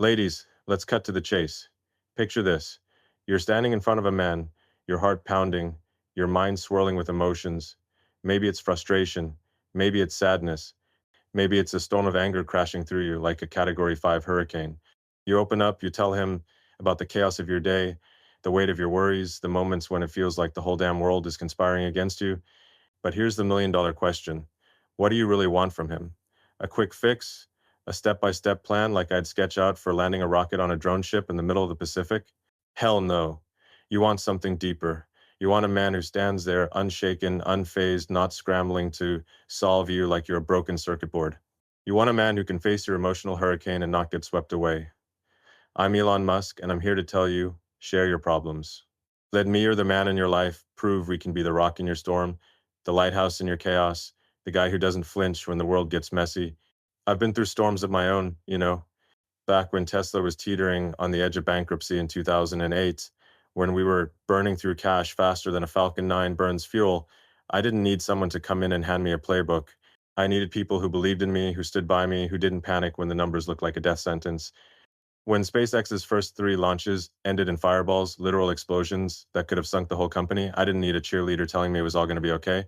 Ladies, let's cut to the chase. Picture this. You're standing in front of a man, your heart pounding, your mind swirling with emotions. Maybe it's frustration, maybe it's sadness, maybe it's a storm of anger crashing through you like a Category 5 hurricane. You open up, you tell him about the chaos of your day, the weight of your worries, the moments when it feels like the whole damn world is conspiring against you. But here's the million-dollar question. What do you really want from him? A quick fix? A step-by-step plan like I'd sketch out for landing a rocket on a drone ship in the middle of the Pacific? Hell no. You want something deeper. You want a man who stands there unshaken, unfazed, not scrambling to solve you like you're a broken circuit board. You want a man who can face your emotional hurricane and not get swept away. I'm Elon Musk, and I'm here to tell you, share your problems. Let me or the man in your life prove we can be the rock in your storm, the lighthouse in your chaos, the guy who doesn't flinch when the world gets messy. I've been through storms of my own, back when Tesla was teetering on the edge of bankruptcy in 2008, when we were burning through cash faster than a Falcon 9 burns fuel. I didn't need someone to come in and hand me a playbook. I needed people who believed in me, who stood by me, who didn't panic when the numbers looked like a death sentence. When SpaceX's first 3 launches ended in fireballs, literal explosions that could have sunk the whole company, I didn't need a cheerleader telling me it was all going to be okay.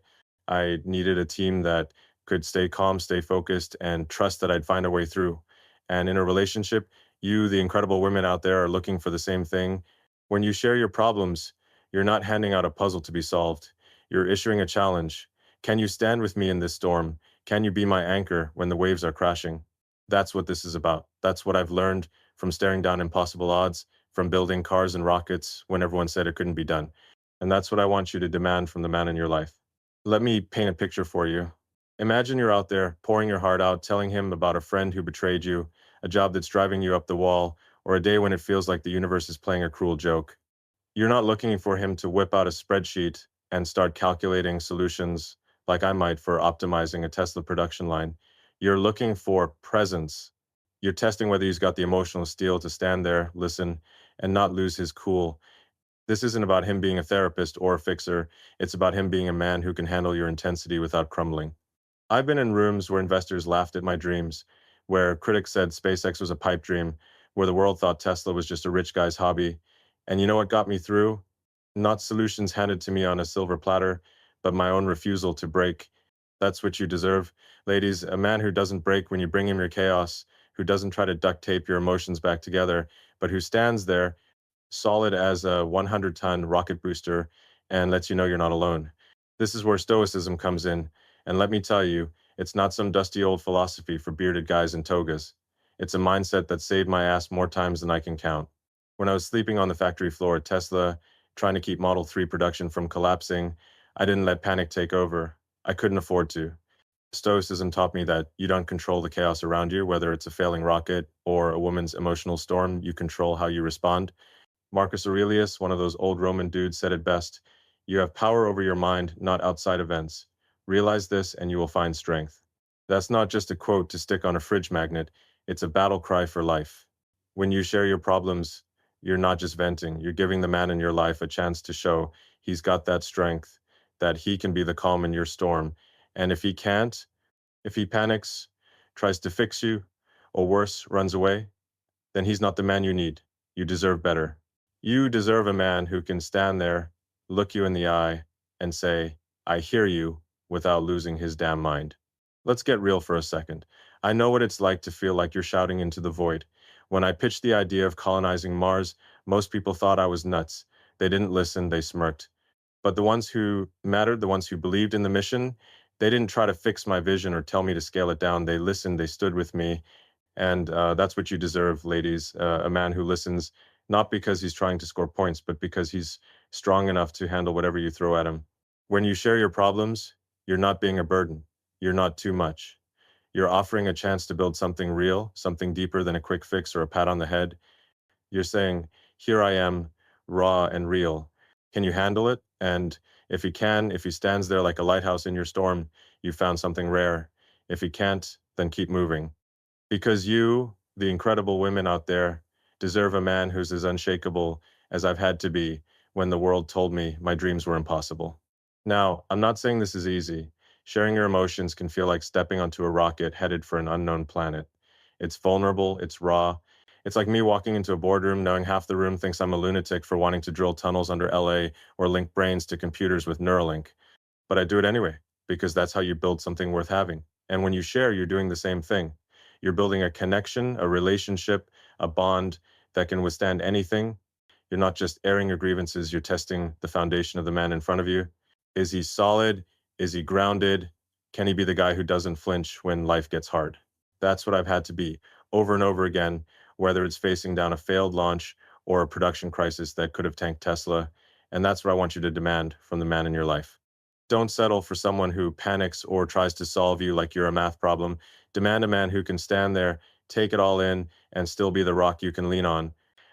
I needed a team that could stay calm, stay focused, and trust that I'd find a way through. And in a relationship, you, the incredible women out there, are looking for the same thing. When you share your problems, you're not handing out a puzzle to be solved. You're issuing a challenge. Can you stand with me in this storm? Can you be my anchor when the waves are crashing? That's what this is about. That's what I've learned from staring down impossible odds, from building cars and rockets when everyone said it couldn't be done. And that's what I want you to demand from the man in your life. Let me paint a picture for you. Imagine you're out there pouring your heart out, telling him about a friend who betrayed you, a job that's driving you up the wall, or a day when it feels like the universe is playing a cruel joke. You're not looking for him to whip out a spreadsheet and start calculating solutions like I might for optimizing a Tesla production line. You're looking for presence. You're testing whether he's got the emotional steel to stand there, listen, and not lose his cool. This isn't about him being a therapist or a fixer. It's about him being a man who can handle your intensity without crumbling. I've been in rooms where investors laughed at my dreams, where critics said SpaceX was a pipe dream, where the world thought Tesla was just a rich guy's hobby. And you know what got me through? Not solutions handed to me on a silver platter, but my own refusal to break. That's what you deserve. Ladies, a man who doesn't break when you bring him your chaos, who doesn't try to duct tape your emotions back together, but who stands there solid as a 100-ton rocket booster and lets you know you're not alone. This is where stoicism comes in. And let me tell you, it's not some dusty old philosophy for bearded guys in togas. It's a mindset that saved my ass more times than I can count. When I was sleeping on the factory floor at Tesla, trying to keep Model 3 production from collapsing, I didn't let panic take over. I couldn't afford to. Stoicism taught me that you don't control the chaos around you, whether it's a failing rocket or a woman's emotional storm, you control how you respond. Marcus Aurelius, one of those old Roman dudes, said it best: you have power over your mind, not outside events. Realize this and you will find strength. That's not just a quote to stick on a fridge magnet, it's a battle cry for life. When you share your problems, you're not just venting, you're giving the man in your life a chance to show he's got that strength, that he can be the calm in your storm. And if he can't, if he panics, tries to fix you, or worse, runs away, then he's not the man you need. You deserve better. You deserve a man who can stand there, look you in the eye, and say, I hear you, without losing his damn mind. Let's get real for a second. I know what it's like to feel like you're shouting into the void. When I pitched the idea of colonizing Mars, most people thought I was nuts. They didn't listen, they smirked. But the ones who mattered, the ones who believed in the mission, they didn't try to fix my vision or tell me to scale it down. They listened, they stood with me, and that's what you deserve, ladies. A man who listens, not because he's trying to score points, but because he's strong enough to handle whatever you throw at him. When you share your problems, you're not being a burden. You're not too much. You're offering a chance to build something real, something deeper than a quick fix or a pat on the head. You're saying, here I am, raw and real. Can you handle it? And if he can, if he stands there like a lighthouse in your storm, you found something rare. If he can't, then keep moving. Because you, the incredible women out there, deserve a man who's as unshakable as I've had to be when the world told me my dreams were impossible. Now, I'm not saying this is easy. Sharing your emotions can feel like stepping onto a rocket headed for an unknown planet. It's vulnerable, it's raw, It's like me walking into a boardroom knowing half the room thinks I'm a lunatic for wanting to drill tunnels under LA or link brains to computers with Neuralink. But I do it anyway, because that's how you build something worth having. And when you share, you're doing the same thing. You're building a connection, a relationship, a bond that can withstand anything. You're not just airing your grievances, you're testing the foundation of the man in front of you. Is he solid? Is he grounded? Can he be the guy who doesn't flinch when life gets hard? That's what I've had to be over and over again, whether it's facing down a failed launch or a production crisis that could have tanked Tesla. And that's what I want you to demand from the man in your life. Don't settle for someone who panics or tries to solve you like you're a math problem. Demand a man who can stand there, take it all in, and still be the rock you can lean on.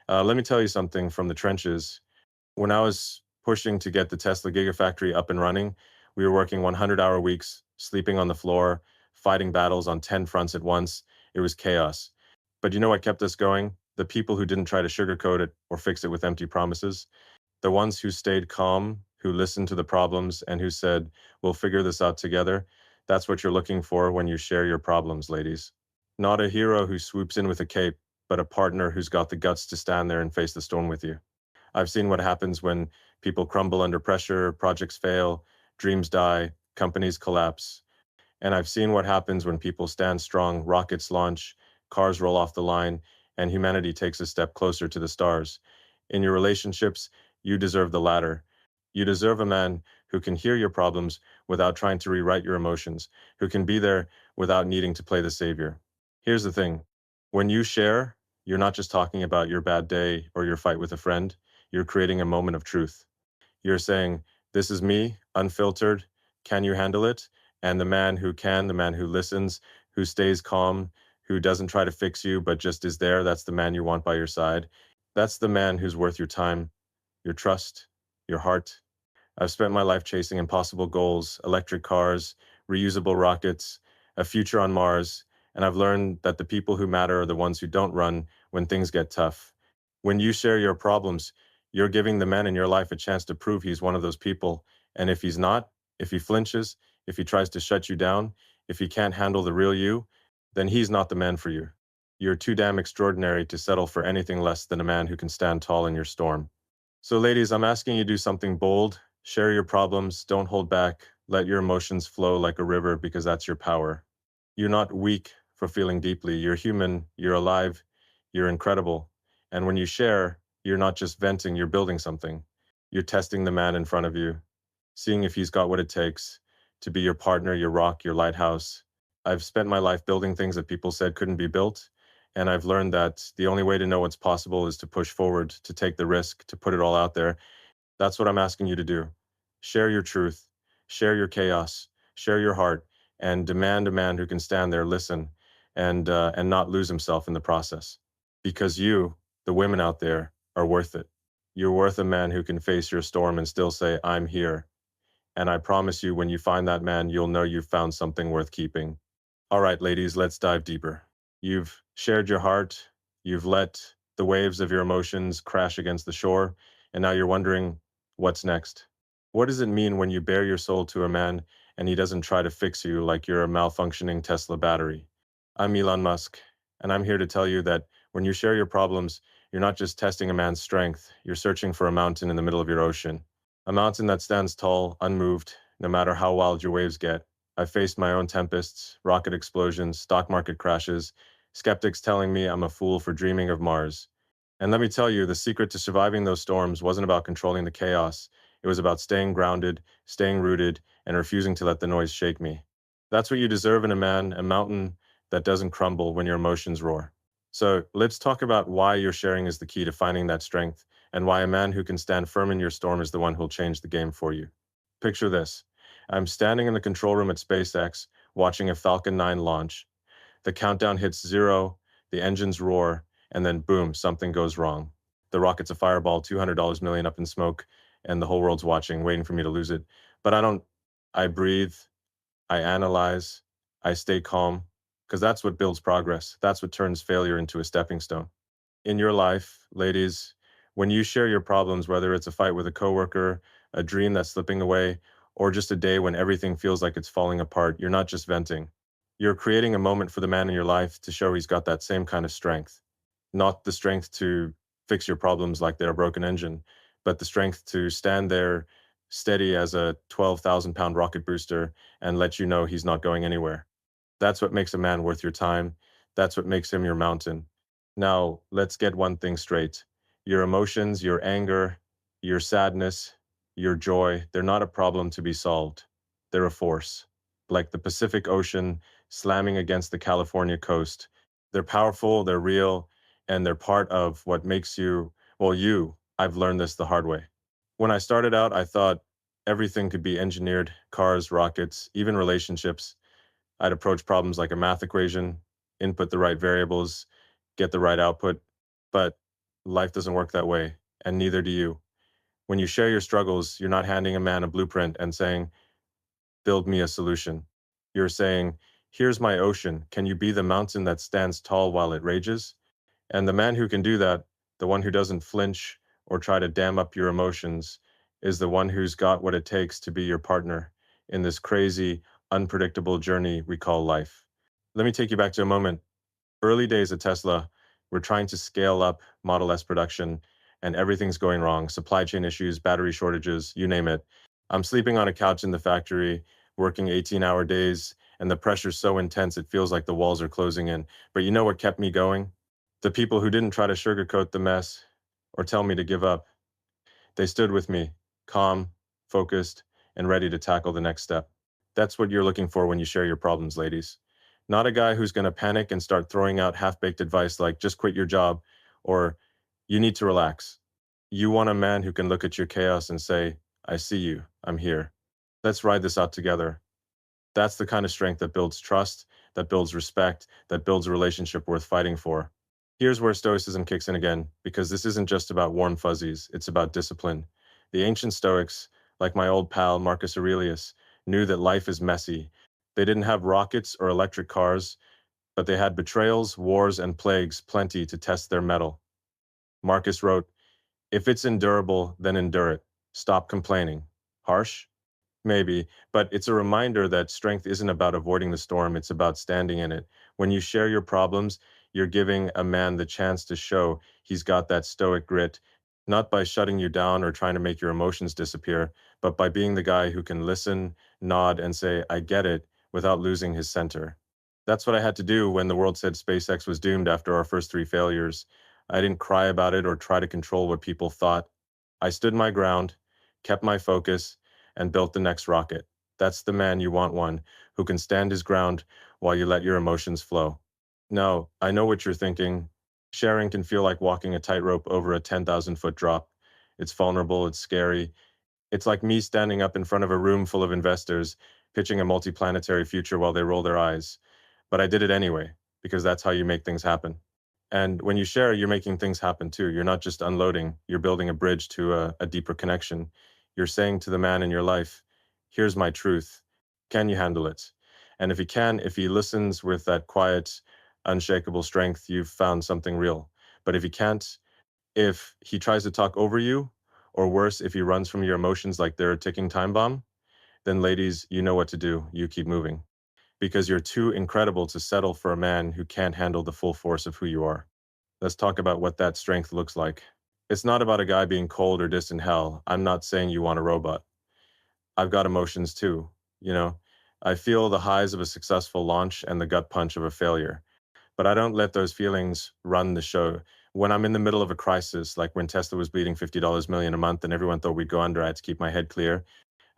Let me tell you something from the trenches. When I was pushing to get the Tesla Gigafactory up and running, we were working 100-hour weeks, sleeping on the floor, fighting battles on 10 fronts at once. It was chaos. But you know what kept us going? The people who didn't try to sugarcoat it or fix it with empty promises. The ones who stayed calm, who listened to the problems, and who said, we'll figure this out together. That's what you're looking for when you share your problems, ladies. Not a hero who swoops in with a cape, but a partner who's got the guts to stand there and face the storm with you. I've seen what happens when people crumble under pressure, projects fail, dreams die, companies collapse. And I've seen what happens when people stand strong, rockets launch, cars roll off the line, and humanity takes a step closer to the stars. In your relationships, you deserve the latter. You deserve a man who can hear your problems without trying to rewrite your emotions, who can be there without needing to play the savior. Here's the thing. When you share, you're not just talking about your bad day or your fight with a friend. You're creating a moment of truth. You're saying, this is me, unfiltered. Can you handle it? And the man who can, the man who listens, who stays calm, who doesn't try to fix you, but just is there, that's the man you want by your side. That's the man who's worth your time, your trust, your heart. I've spent my life chasing impossible goals, electric cars, reusable rockets, a future on Mars, and I've learned that the people who matter are the ones who don't run when things get tough. When you share your problems, you're giving the man in your life a chance to prove he's one of those people. And if he's not, if he flinches, if he tries to shut you down, if he can't handle the real you, then he's not the man for you. You're too damn extraordinary to settle for anything less than a man who can stand tall in your storm. So ladies, I'm asking you to do something bold. Share your problems. Don't hold back. Let your emotions flow like a river because that's your power. You're not weak for feeling deeply. You're human. You're alive. You're incredible. And when you share, you're not just venting, you're building something. You're testing the man in front of you, seeing if he's got what it takes to be your partner, your rock, your lighthouse. I've spent my life building things that people said couldn't be built. And I've learned that the only way to know what's possible is to push forward, to take the risk, to put it all out there. That's what I'm asking you to do. Share your truth, share your chaos, share your heart, and demand a man who can stand there, listen, and not lose himself in the process. Because you, the women out there, are worth it. You're worth a man who can face your storm and still say, I'm here. And I promise you, when you find that man, you'll know you've found something worth keeping. All right, ladies, let's dive deeper. You've shared your heart, you've let the waves of your emotions crash against the shore, and now you're wondering, what's next? What does it mean when you bare your soul to a man and he doesn't try to fix you like you're a malfunctioning Tesla battery? I'm Elon Musk, and I'm here to tell you that when you share your problems, you're not just testing a man's strength, you're searching for a mountain in the middle of your ocean. A mountain that stands tall, unmoved, no matter how wild your waves get. I've faced my own tempests, rocket explosions, stock market crashes, skeptics telling me I'm a fool for dreaming of Mars. And let me tell you, the secret to surviving those storms wasn't about controlling the chaos. It was about staying grounded, staying rooted, and refusing to let the noise shake me. That's what you deserve in a man, a mountain that doesn't crumble when your emotions roar. So let's talk about why your sharing is the key to finding that strength, and why a man who can stand firm in your storm is the one who'll change the game for you. Picture this. I'm standing in the control room at SpaceX, watching a Falcon 9 launch. The countdown hits 0, the engines roar, and then boom, something goes wrong. The rocket's a fireball, $200 million up in smoke, and the whole world's watching, waiting for me to lose it. But I don't. I breathe, I analyze, I stay calm, because that's what builds progress. That's what turns failure into a stepping stone. In your life, ladies, when you share your problems, whether it's a fight with a coworker, a dream that's slipping away, or just a day when everything feels like it's falling apart, you're not just venting. You're creating a moment for the man in your life to show he's got that same kind of strength. not the strength to fix your problems like they're a broken engine, but the strength to stand there steady as a 12,000-pound rocket booster and let you know he's not going anywhere. That's what makes a man worth your time. That's what makes him your mountain. Now, let's get one thing straight. Your emotions, your anger, your sadness, your joy, they're not a problem to be solved. They're a force. Like the Pacific Ocean slamming against the California coast. They're powerful, they're real, and they're part of what makes you, well, you. I've learned this the hard way. When I started out, I thought everything could be engineered: cars, rockets, even relationships. I'd approach problems like a math equation, input the right variables, get the right output. But life doesn't work that way, and neither do you. When you share your struggles, you're not handing a man a blueprint and saying, build me a solution. You're saying, here's my ocean. Can you be the mountain that stands tall while it rages? And the man who can do that, the one who doesn't flinch or try to dam up your emotions, is the one who's got what it takes to be your partner in this crazy, unpredictable journey we call life. Let me take you back to a moment. Early days at Tesla, we're trying to scale up Model S production, and everything's going wrong: supply chain issues, battery shortages, you name it. I'm sleeping on a couch in the factory, working 18-hour days, and the pressure's so intense it feels like the walls are closing in. But you know what kept me going? The people who didn't try to sugarcoat the mess or tell me to give up. They stood with me, calm, focused, and ready to tackle the next step. That's what you're looking for when you share your problems, ladies. Not a guy who's going to panic and start throwing out half-baked advice like just quit your job or you need to relax. You want a man who can look at your chaos and say, I see you, I'm here. Let's ride this out together. That's the kind of strength that builds trust, that builds respect, that builds a relationship worth fighting for. Here's where Stoicism kicks in again, because this isn't just about warm fuzzies, it's about discipline. The ancient Stoics, like my old pal Marcus Aurelius, knew that life is messy. They didn't have rockets or electric cars, but they had betrayals, wars, and plagues plenty to test their mettle. Marcus wrote, if it's endurable, then endure it. Stop complaining. Harsh? Maybe, but it's a reminder that strength isn't about avoiding the storm, it's about standing in it. When you share your problems, you're giving a man the chance to show he's got that stoic grit, not by shutting you down or trying to make your emotions disappear, but by being the guy who can listen, nod, and say, I get it, without losing his center. That's what I had to do when the world said SpaceX was doomed after our first three failures. I didn't cry about it or try to control what people thought. I stood my ground, kept my focus, and built the next rocket. That's the man you want, one who can stand his ground while you let your emotions flow. Now, I know what you're thinking. Sharing can feel like walking a tightrope over a 10,000-foot drop. It's vulnerable, it's scary. It's like me standing up in front of a room full of investors, pitching a multiplanetary future while they roll their eyes. But I did it anyway, because that's how you make things happen. And when you share, you're making things happen too. You're not just unloading, you're building a bridge to a deeper connection. You're saying to the man in your life, here's my truth. Can you handle it? And if he can, if he listens with that quiet, unshakable strength, you've found something real. But if he can't, if he tries to talk over you, or worse, if he runs from your emotions like they're a ticking time bomb, then ladies, you know what to do. You keep moving. Because you're too incredible to settle for a man who can't handle the full force of who you are. Let's talk about what that strength looks like. It's not about a guy being cold or distant hell. I'm not saying you want a robot. I've got emotions too, you know. I feel the highs of a successful launch and the gut punch of a failure, but I don't let those feelings run the show. When I'm in the middle of a crisis, like when Tesla was bleeding $50 million a month and everyone thought we'd go under, I had to keep my head clear.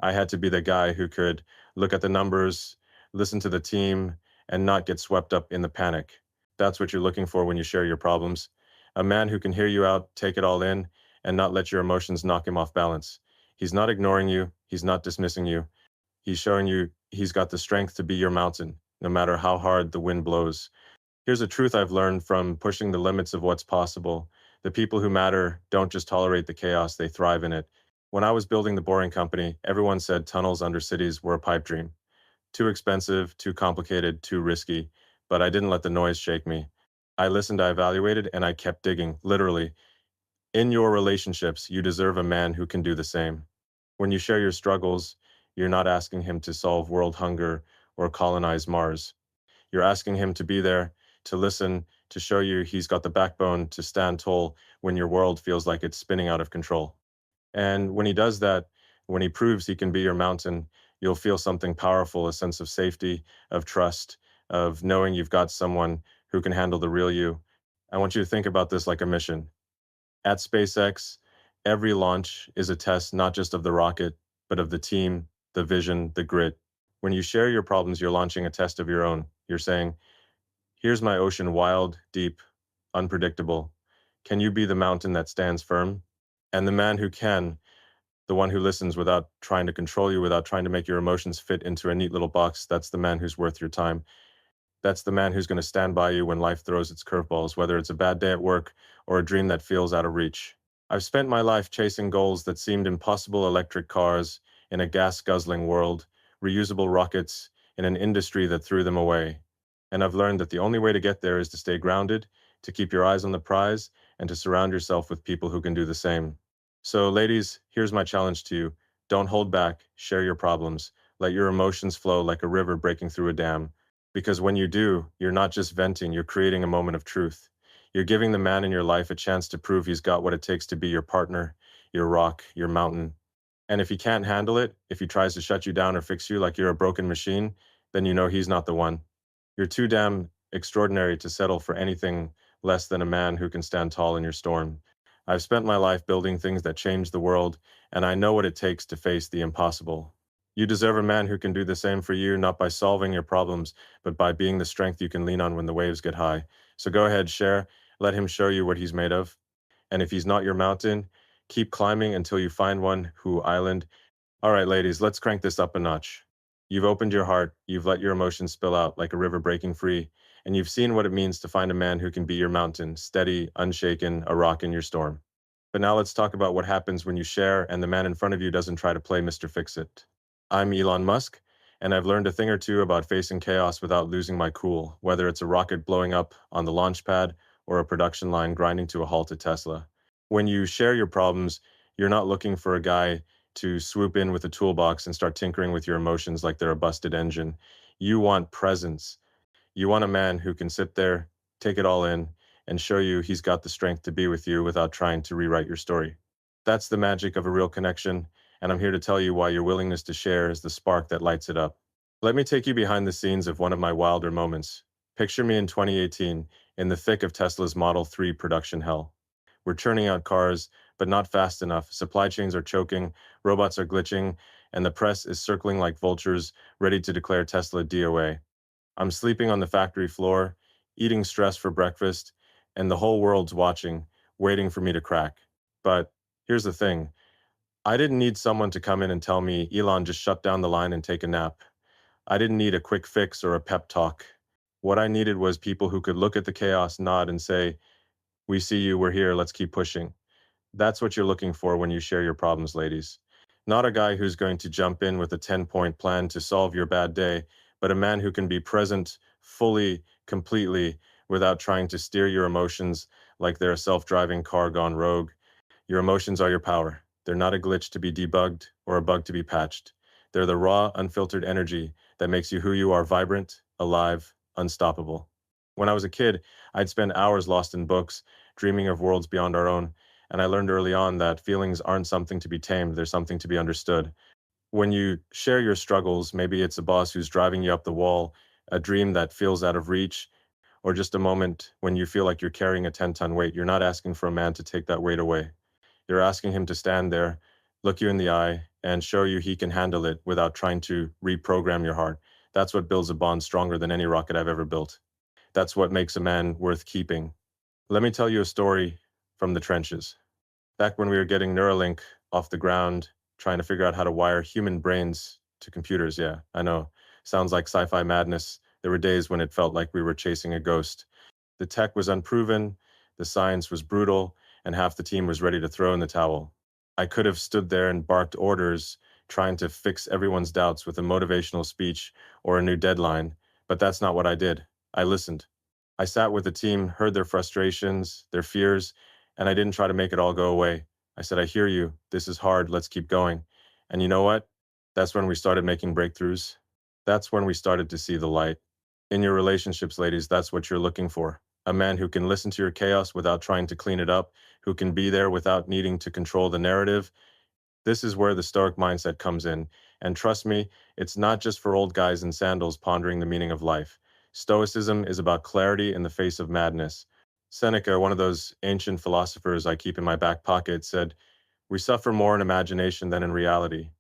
I had to be the guy who could look at the numbers, listen to the team, and not get swept up in the panic. That's what you're looking for when you share your problems. A man who can hear you out, take it all in, and not let your emotions knock him off balance. He's not ignoring you. He's not dismissing you. He's showing you he's got the strength to be your mountain, no matter how hard the wind blows. Here's a truth I've learned from pushing the limits of what's possible. The people who matter don't just tolerate the chaos, they thrive in it. When I was building the Boring Company, everyone said tunnels under cities were a pipe dream. Too expensive, too complicated, too risky. But I didn't let the noise shake me. I listened, I evaluated, and I kept digging, literally. In your relationships, you deserve a man who can do the same. When you share your struggles, you're not asking him to solve world hunger or colonize Mars. You're asking him to be there, to listen, to show you he's got the backbone to stand tall when your world feels like it's spinning out of control. And when he does that, when he proves he can be your mountain, you'll feel something powerful, a sense of safety, of trust, of knowing you've got someone who can handle the real you. I want you to think about this like a mission. At SpaceX, every launch is a test not just of the rocket, but of the team, the vision, the grit. When you share your problems, you're launching a test of your own. You're saying, here's my ocean, wild, deep, unpredictable. Can you be the mountain that stands firm? And the man who can, the one who listens without trying to control you, without trying to make your emotions fit into a neat little box, that's the man who's worth your time. That's the man who's going to stand by you when life throws its curveballs, whether it's a bad day at work or a dream that feels out of reach. I've spent my life chasing goals that seemed impossible: electric cars in a gas-guzzling world, reusable rockets in an industry that threw them away. And I've learned that the only way to get there is to stay grounded, to keep your eyes on the prize, and to surround yourself with people who can do the same. So, ladies, here's my challenge to you. Don't hold back. Share your problems. Let your emotions flow like a river breaking through a dam. Because when you do, you're not just venting, you're creating a moment of truth. You're giving the man in your life a chance to prove he's got what it takes to be your partner, your rock, your mountain. And if he can't handle it, if he tries to shut you down or fix you like you're a broken machine, then you know he's not the one. You're too damn extraordinary to settle for anything less than a man who can stand tall in your storm. I've spent my life building things that change the world, and I know what it takes to face the impossible. You deserve a man who can do the same for you, not by solving your problems, but by being the strength you can lean on when the waves get high. So go ahead, share. Let him show you what he's made of. And if he's not your mountain, keep climbing until you find one who island. All right, ladies, let's crank this up a notch. You've opened your heart, you've let your emotions spill out like a river breaking free, and you've seen what it means to find a man who can be your mountain, steady, unshaken, a rock in your storm. But now let's talk about what happens when you share and the man in front of you doesn't try to play Mr. Fix-It. I'm Elon Musk, and I've learned a thing or two about facing chaos without losing my cool, whether it's a rocket blowing up on the launch pad or a production line grinding to a halt at Tesla. When you share your problems, you're not looking for a guy to swoop in with a toolbox and start tinkering with your emotions like they're a busted engine. You want presence. You want a man who can sit there, take it all in, and show you he's got the strength to be with you without trying to rewrite your story. That's the magic of a real connection, and I'm here to tell you why your willingness to share is the spark that lights it up. Let me take you behind the scenes of one of my wilder moments. Picture me in 2018, in the thick of Tesla's Model 3 production hell. We're churning out cars, but not fast enough. Supply chains are choking, robots are glitching, and the press is circling like vultures, ready to declare Tesla DOA. I'm sleeping on the factory floor, eating stress for breakfast, and the whole world's watching, waiting for me to crack. But here's the thing. I didn't need someone to come in and tell me, Elon, just shut down the line and take a nap. I didn't need a quick fix or a pep talk. What I needed was people who could look at the chaos, nod, and say, we see you, we're here, let's keep pushing. That's what you're looking for when you share your problems, ladies. Not a guy who's going to jump in with a 10-point plan to solve your bad day, but a man who can be present fully, completely, without trying to steer your emotions like they're a self-driving car gone rogue. Your emotions are your power. They're not a glitch to be debugged or a bug to be patched. They're the raw, unfiltered energy that makes you who you are: vibrant, alive, unstoppable. When I was a kid, I'd spend hours lost in books, dreaming of worlds beyond our own, and I learned early on that feelings aren't something to be tamed, they're something to be understood. When you share your struggles, maybe it's a boss who's driving you up the wall, a dream that feels out of reach, or just a moment when you feel like you're carrying a 10-ton weight. You're not asking for a man to take that weight away. You're asking him to stand there, look you in the eye, and show you he can handle it without trying to reprogram your heart. That's what builds a bond stronger than any rocket I've ever built. That's what makes a man worth keeping. Let me tell you a story from the trenches. Back when we were getting Neuralink off the ground, trying to figure out how to wire human brains to computers. Yeah, I know. Sounds like sci-fi madness. There were days when it felt like we were chasing a ghost. The tech was unproven, the science was brutal, and half the team was ready to throw in the towel. I could have stood there and barked orders, trying to fix everyone's doubts with a motivational speech or a new deadline, but that's not what I did. I listened. I sat with the team, heard their frustrations, their fears, and I didn't try to make it all go away. I said, I hear you. This is hard. Let's keep going. And you know what? That's when we started making breakthroughs. That's when we started to see the light. In your relationships, ladies, that's what you're looking for. a man who can listen to your chaos without trying to clean it up, who can be there without needing to control the narrative. This is where the stoic mindset comes in. And trust me, it's not just for old guys in sandals pondering the meaning of life. Stoicism is about clarity in the face of madness. Seneca, one of those ancient philosophers I keep in my back pocket, said, "We suffer more in imagination than in reality."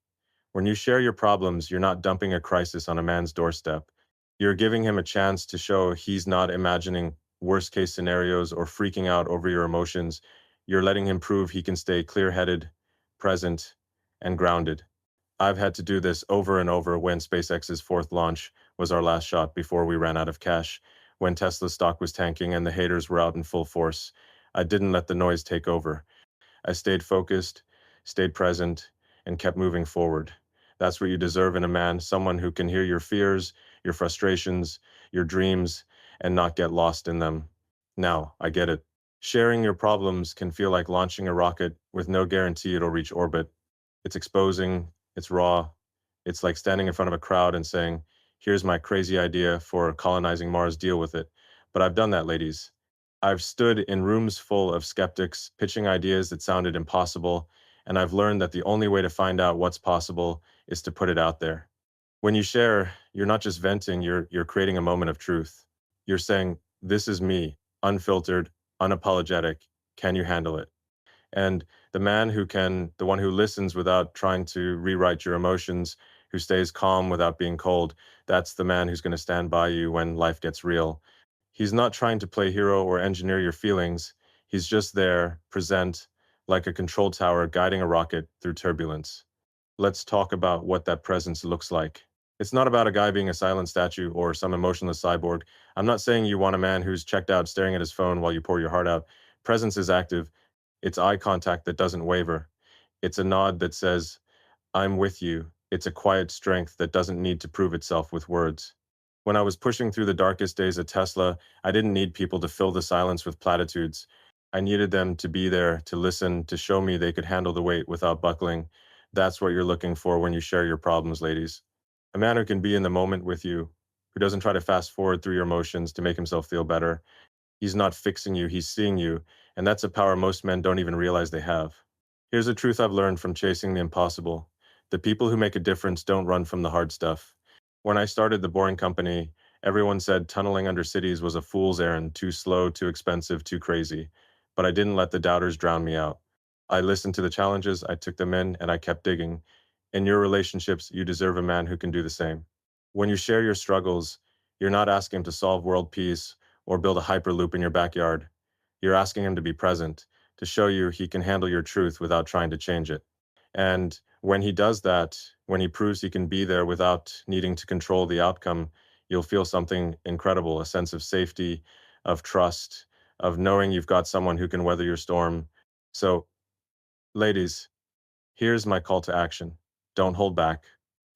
When you share your problems, you're not dumping a crisis on a man's doorstep. You're giving him a chance to show he's not imagining worst case scenarios or freaking out over your emotions. You're letting him prove he can stay clear headed, present, and grounded. I've had to do this over and over when SpaceX's fourth launch was our last shot before we ran out of cash, when Tesla's stock was tanking and the haters were out in full force. I didn't let the noise take over. I stayed focused, stayed present, and kept moving forward. That's what you deserve in a man, someone who can hear your fears, your frustrations, your dreams, and not get lost in them. Now, I get it. Sharing your problems can feel like launching a rocket with no guarantee it'll reach orbit. It's exposing, it's raw. It's like standing in front of a crowd and saying, "Here's my crazy idea for colonizing Mars, deal with it." But I've done that, ladies. I've stood in rooms full of skeptics pitching ideas that sounded impossible, and I've learned that the only way to find out what's possible is to put it out there. When you share, you're not just venting, you're creating a moment of truth. You're saying, "This is me, unfiltered, unapologetic. Can you handle it?" And the one who listens without trying to rewrite your emotions, who stays calm without being cold, that's the man who's going to stand by you when life gets real. He's not trying to play hero or engineer your feelings. He's just there, present, like a control tower guiding a rocket through turbulence. Let's talk about what that presence looks like. It's not about a guy being a silent statue or some emotionless cyborg. I'm not saying you want a man who's checked out staring at his phone while you pour your heart out. Presence is active. It's eye contact that doesn't waver. It's a nod that says, "I'm with you." It's a quiet strength that doesn't need to prove itself with words. When I was pushing through the darkest days at Tesla, I didn't need people to fill the silence with platitudes. I needed them to be there, to listen, to show me they could handle the weight without buckling. That's what you're looking for when you share your problems, ladies. A man who can be in the moment with you, who doesn't try to fast forward through your emotions to make himself feel better. He's not fixing you, he's seeing you, and that's a power most men don't even realize they have. Here's a truth I've learned from chasing the impossible. The people who make a difference don't run from the hard stuff. When I started the Boring Company, everyone said tunneling under cities was a fool's errand, too slow, too expensive, too crazy. But I didn't let the doubters drown me out. I listened to the challenges, I took them in, and I kept digging. In your relationships, you deserve a man who can do the same. When you share your struggles, you're not asking him to solve world peace or build a hyperloop in your backyard. You're asking him to be present, to show you he can handle your truth without trying to change it. And when he does that, when he proves he can be there without needing to control the outcome, you'll feel something incredible, a sense of safety, of trust, of knowing you've got someone who can weather your storm. So, ladies, here's my call to action. Don't hold back.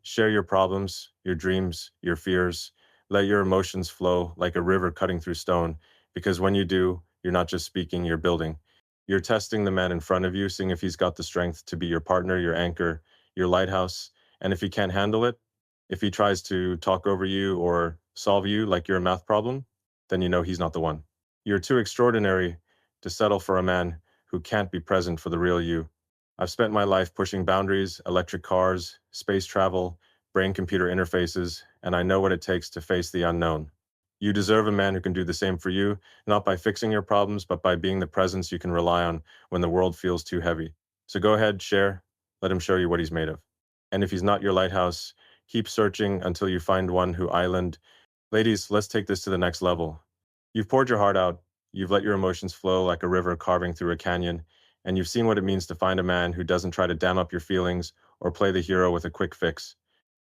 Share your problems, your dreams, your fears. Let your emotions flow like a river cutting through stone, because when you do, you're not just speaking, you're building. You're testing the man in front of you, seeing if he's got the strength to be your partner, your anchor, your lighthouse. And if he can't handle it, if he tries to talk over you or solve you like you're a math problem, then you know he's not the one. You're too extraordinary to settle for a man who can't be present for the real you. I've spent my life pushing boundaries, electric cars, space travel, brain-computer interfaces, and I know what it takes to face the unknown. You deserve a man who can do the same for you, not by fixing your problems, but by being the presence you can rely on when the world feels too heavy. So go ahead, share, let him show you what he's made of. And if he's not your lighthouse, keep searching until you find one who island. Ladies, let's take this to the next level. You've poured your heart out, you've let your emotions flow like a river carving through a canyon, and you've seen what it means to find a man who doesn't try to dam up your feelings or play the hero with a quick fix.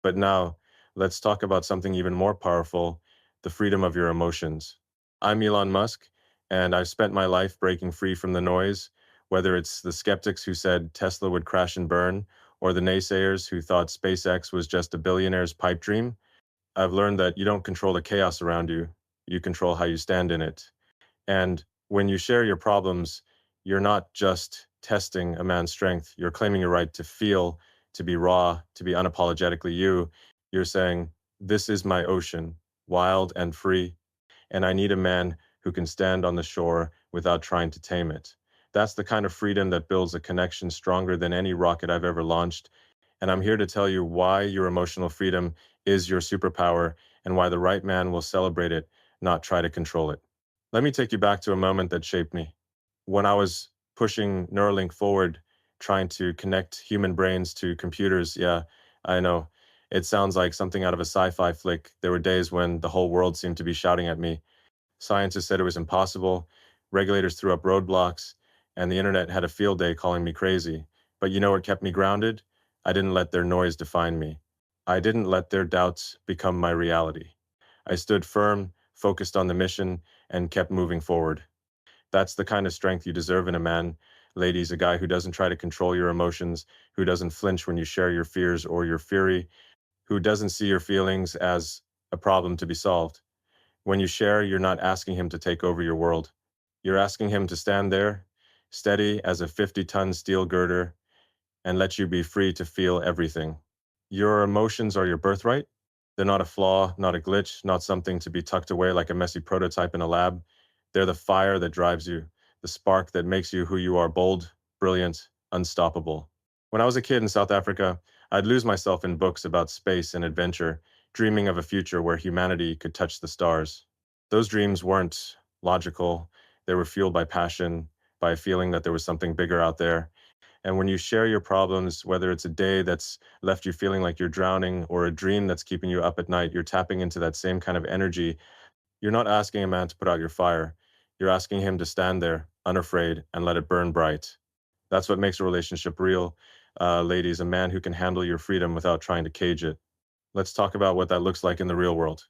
But now, let's talk about something even more powerful, the freedom of your emotions. I'm Elon Musk, and I've spent my life breaking free from the noise, whether it's the skeptics who said Tesla would crash and burn, or the naysayers who thought SpaceX was just a billionaire's pipe dream. I've learned that you don't control the chaos around you, you control how you stand in it. And when you share your problems, you're not just testing a man's strength, you're claiming your right to feel, to be raw, to be unapologetically you. You're saying, "This is my ocean, wild and free, and I need a man who can stand on the shore without trying to tame it. That's the kind of freedom that builds a connection stronger than any rocket I've ever launched. And I'm here to tell you why your emotional freedom is your superpower and why the right man will celebrate it, not try to control it. Let me take you back to a moment that shaped me. When I was pushing Neuralink forward, trying to connect human brains to computers, yeah, I know. It sounds like something out of a sci-fi flick. There were days when the whole world seemed to be shouting at me. Scientists said it was impossible, regulators threw up roadblocks, and the internet had a field day calling me crazy. But you know what kept me grounded? I didn't let their noise define me. I didn't let their doubts become my reality. I stood firm, focused on the mission, and kept moving forward. That's the kind of strength you deserve in a man, ladies, a guy who doesn't try to control your emotions, who doesn't flinch when you share your fears or your fury, who doesn't see your feelings as a problem to be solved. When you share, you're not asking him to take over your world. You're asking him to stand there, steady as a 50-ton steel girder, and let you be free to feel everything. Your emotions are your birthright. They're not a flaw, not a glitch, not something to be tucked away like a messy prototype in a lab. They're the fire that drives you, the spark that makes you who you are: bold, brilliant, unstoppable. When I was a kid in South Africa, I'd lose myself in books about space and adventure, dreaming of a future where humanity could touch the stars. Those dreams weren't logical, they were fueled by passion, by a feeling that there was something bigger out there. And when you share your problems, whether it's a day that's left you feeling like you're drowning or a dream that's keeping you up at night, you're tapping into that same kind of energy. You're not asking a man to put out your fire. You're asking him to stand there, unafraid, and let it burn bright. That's what makes a relationship real, ladies, a man who can handle your freedom without trying to cage it. Let's talk about what that looks like in the real world.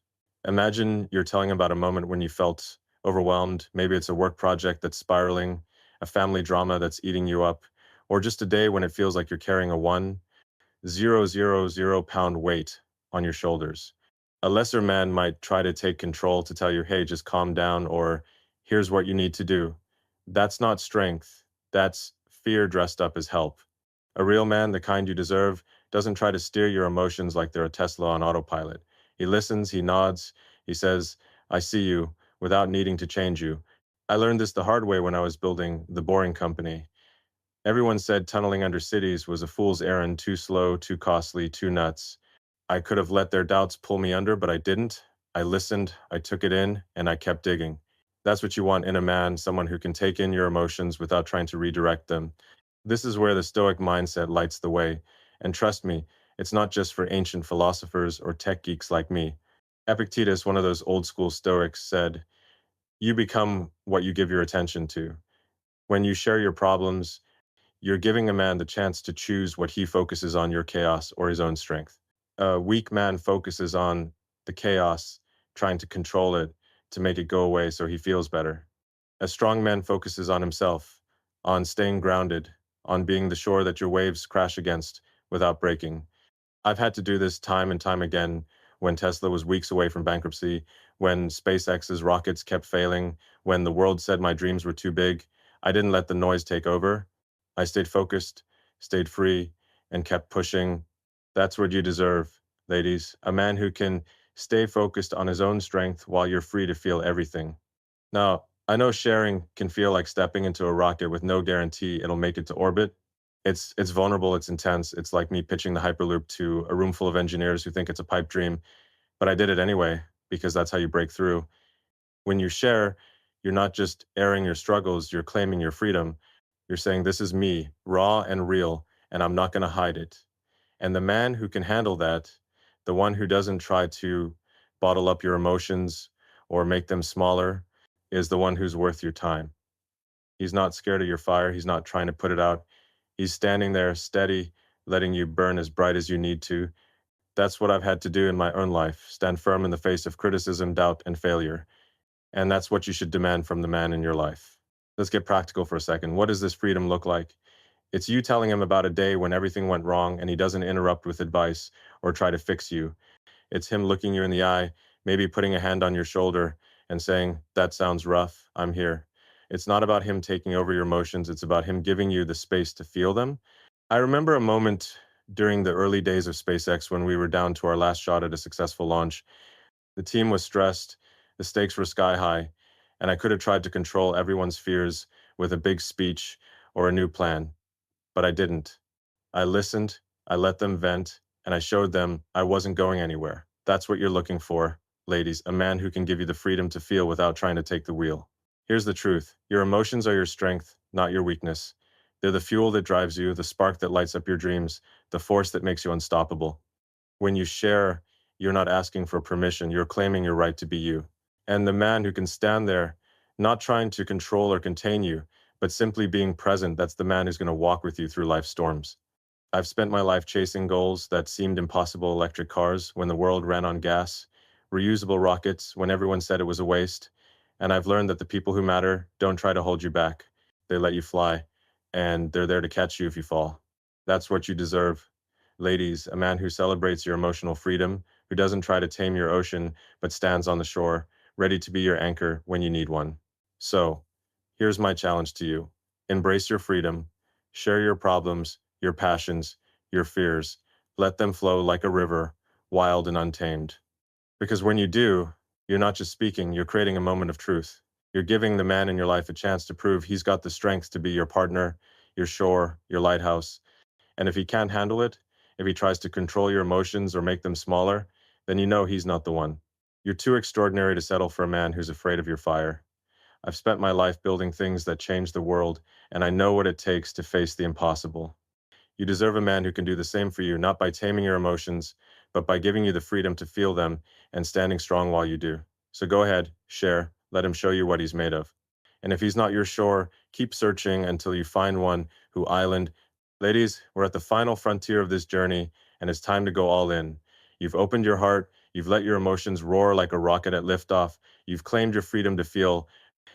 Imagine you're telling about a moment when you felt overwhelmed. Maybe it's a work project that's spiraling, a family drama that's eating you up, or just a day when it feels like you're carrying a 1,000 pound weight on your shoulders. A lesser man might try to take control, to tell you, hey, just calm down, or here's what you need to do. That's not strength. That's fear dressed up as help. A real man, the kind you deserve, doesn't try to steer your emotions like they're a Tesla on autopilot. He listens, he nods, he says, I see you, without needing to change you. I learned this the hard way when I was building the Boring Company. Everyone said tunneling under cities was a fool's errand, too slow, too costly, too nuts. I could have let their doubts pull me under, but I didn't. I listened, I took it in, and I kept digging. That's what you want in a man, someone who can take in your emotions without trying to redirect them. This is where the stoic mindset lights the way. And trust me, it's not just for ancient philosophers or tech geeks like me. Epictetus, one of those old school stoics, said, you become what you give your attention to. When you share your problems, you're giving a man the chance to choose what he focuses on, your chaos or his own strength. A weak man focuses on the chaos, trying to control it, to make it go away so he feels better. A strong man focuses on himself, on staying grounded, on being the shore that your waves crash against without breaking. I've had to do this time and time again when Tesla was weeks away from bankruptcy, when SpaceX's rockets kept failing, when the world said my dreams were too big. I didn't let the noise take over. I stayed focused, stayed free, and kept pushing. That's what you deserve, ladies. A man who can stay focused on his own strength while you're free to feel everything. Now, I know sharing can feel like stepping into a rocket with no guarantee it'll make it to orbit. It's vulnerable, it's intense. It's like me pitching the Hyperloop to a room full of engineers who think it's a pipe dream, but I did it anyway because that's how you break through. When you share, you're not just airing your struggles, you're claiming your freedom. You're saying, this is me, raw and real, and I'm not going to hide it. And the man who can handle that, the one who doesn't try to bottle up your emotions or make them smaller, is the one who's worth your time. He's not scared of your fire. He's not trying to put it out. He's standing there steady, letting you burn as bright as you need to. That's what I've had to do in my own life, stand firm in the face of criticism, doubt, and failure. And that's what you should demand from the man in your life. Let's get practical for a second. What does this freedom look like? It's you telling him about a day when everything went wrong and he doesn't interrupt with advice or try to fix you. It's him looking you in the eye, maybe putting a hand on your shoulder and saying, that sounds rough, I'm here. It's not about him taking over your emotions, it's about him giving you the space to feel them. I remember a moment during the early days of SpaceX when we were down to our last shot at a successful launch. The team was stressed, the stakes were sky high, And I could have tried to control everyone's fears with a big speech or a new plan, but I didn't. I listened, I let them vent, and I showed them I wasn't going anywhere. That's what you're looking for, ladies, a man who can give you the freedom to feel without trying to take the wheel. Here's the truth. Your emotions are your strength, not your weakness. They're the fuel that drives you, the spark that lights up your dreams, the force that makes you unstoppable. When you share, you're not asking for permission, you're claiming your right to be you. And the man who can stand there, not trying to control or contain you, but simply being present, that's the man who's going to walk with you through life's storms. I've spent my life chasing goals that seemed impossible: electric cars when the world ran on gas, reusable rockets when everyone said it was a waste. And I've learned that the people who matter don't try to hold you back. They let you fly, and they're there to catch you if you fall. That's what you deserve. Ladies, a man who celebrates your emotional freedom, who doesn't try to tame your ocean, but stands on the shore, ready to be your anchor when you need one. So, here's my challenge to you. Embrace your freedom, share your problems, your passions, your fears. Let them flow like a river, wild and untamed. Because when you do, you're not just speaking, you're creating a moment of truth. You're giving the man in your life a chance to prove he's got the strength to be your partner, your shore, your lighthouse. And if he can't handle it, if he tries to control your emotions or make them smaller, then you know he's not the one. You're too extraordinary to settle for a man who's afraid of your fire. I've spent my life building things that change the world, and I know what it takes to face the impossible. You deserve a man who can do the same for you, not by taming your emotions, but by giving you the freedom to feel them and standing strong while you do. So go ahead, share, let him show you what he's made of. And if he's not your shore, keep searching until you find one who island. Ladies, we're at the final frontier of this journey, and it's time to go all in. You've opened your heart, you've let your emotions roar like a rocket at liftoff, you've claimed your freedom to feel,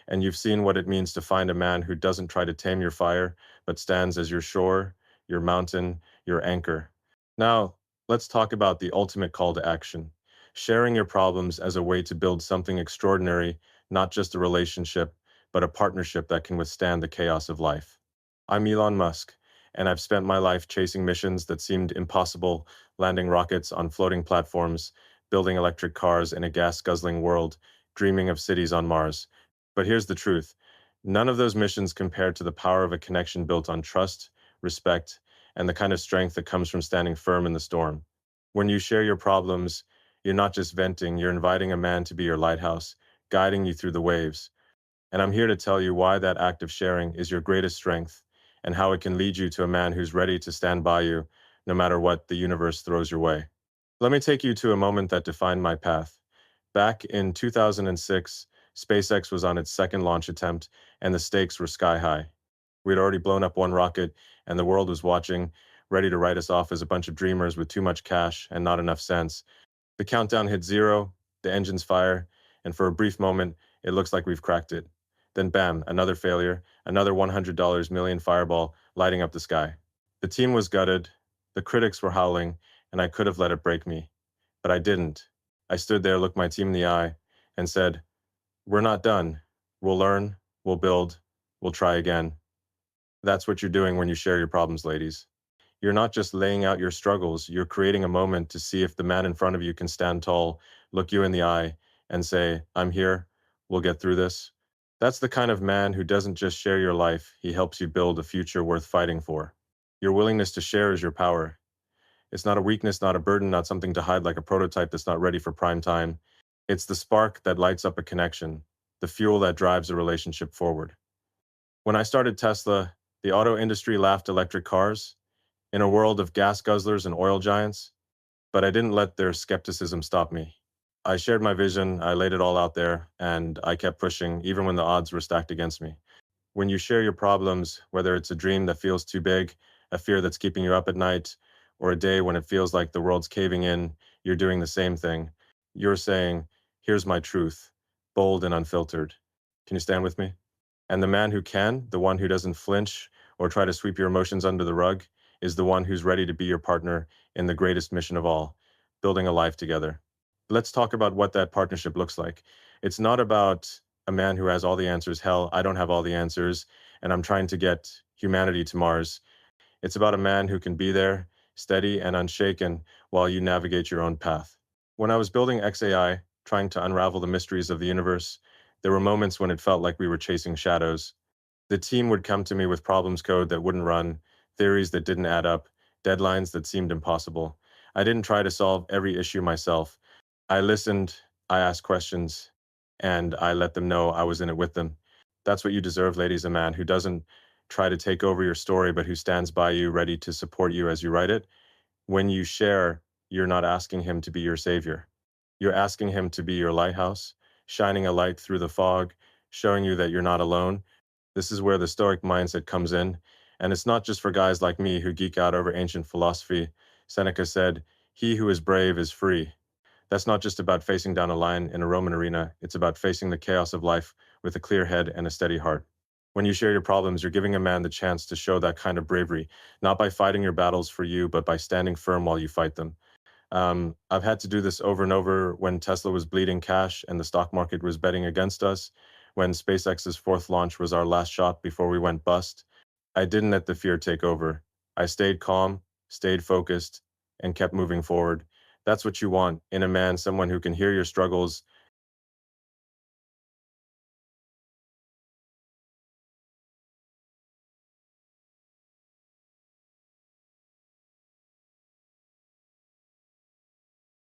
and you've seen what it means to find a man who doesn't try to tame your fire, but stands as your shore, your mountain, your anchor. Now, let's talk about the ultimate call to action: sharing your problems as a way to build something extraordinary, not just a relationship, but a partnership that can withstand the chaos of life. I'm Elon Musk, and I've spent my life chasing missions that seemed impossible, landing rockets on floating platforms, building electric cars in a gas-guzzling world, dreaming of cities on Mars. But here's the truth. None of those missions compare to the power of a connection built on trust, respect, and the kind of strength that comes from standing firm in the storm. When you share your problems, you're not just venting, you're inviting a man to be your lighthouse, guiding you through the waves. And I'm here to tell you why that act of sharing is your greatest strength and how it can lead you to a man who's ready to stand by you no matter what the universe throws your way. Let me take you to a moment that defined my path. Back in 2006, SpaceX was on its second launch attempt, and the stakes were sky high. We'd already blown up one rocket, and the world was watching, ready to write us off as a bunch of dreamers with too much cash and not enough sense. The countdown hit zero, the engines fire, and for a brief moment, it looks like we've cracked it. Then bam, another failure, another $100 million fireball lighting up the sky. The team was gutted, the critics were howling, and I could have let it break me. But I didn't. I stood there, looked my team in the eye, and said, "We're not done. We'll learn, we'll build, we'll try again." That's what you're doing when you share your problems, ladies. You're not just laying out your struggles, you're creating a moment to see if the man in front of you can stand tall, look you in the eye, and say, "I'm here, we'll get through this." That's the kind of man who doesn't just share your life, he helps you build a future worth fighting for. Your willingness to share is your power. It's not a weakness, not a burden, not something to hide like a prototype that's not ready for prime time. It's the spark that lights up a connection, the fuel that drives a relationship forward. When I started Tesla, the auto industry laughed electric cars in a world of gas guzzlers and oil giants, but I didn't let their skepticism stop me. I shared my vision, I laid it all out there, and I kept pushing even when the odds were stacked against me. When you share your problems, whether it's a dream that feels too big, a fear that's keeping you up at night, or a day when it feels like the world's caving in, you're doing the same thing. You're saying, "Here's my truth, bold and unfiltered." Can you stand with me? And the man who can, the one who doesn't flinch or try to sweep your emotions under the rug, is the one who's ready to be your partner in the greatest mission of all, building a life together. Let's talk about what that partnership looks like. It's not about a man who has all the answers. Hell, I don't have all the answers, and I'm trying to get humanity to Mars. It's about a man who can be there, steady and unshaken, while you navigate your own path. When I was building XAI, trying to unravel the mysteries of the universe, There were moments when it felt like we were chasing shadows. The team would come to me with problems code that wouldn't run, theories that didn't add up, deadlines that seemed impossible. I didn't try to solve every issue myself. I listened, I asked questions, and I let them know I was in it with them. That's what you deserve, ladies, a man who doesn't try to take over your story, but who stands by you, ready to support you as you write it. When you share, you're not asking him to be your savior. You're asking him to be your lighthouse, shining a light through the fog, showing you that you're not alone. This is where the stoic mindset comes in. And it's not just for guys like me who geek out over ancient philosophy. Seneca said, "He who is brave is free." That's not just about facing down a lion in a Roman arena, it's about facing the chaos of life with a clear head and a steady heart. When you share your problems, you're giving a man the chance to show that kind of bravery, not by fighting your battles for you, but by standing firm while you fight them. I've had to do this over and over when Tesla was bleeding cash and the stock market was betting against us, when SpaceX's fourth launch was our last shot before we went bust. I didn't let the fear take over. I stayed calm, stayed focused, and kept moving forward. That's what you want in a man, someone who can hear your struggles,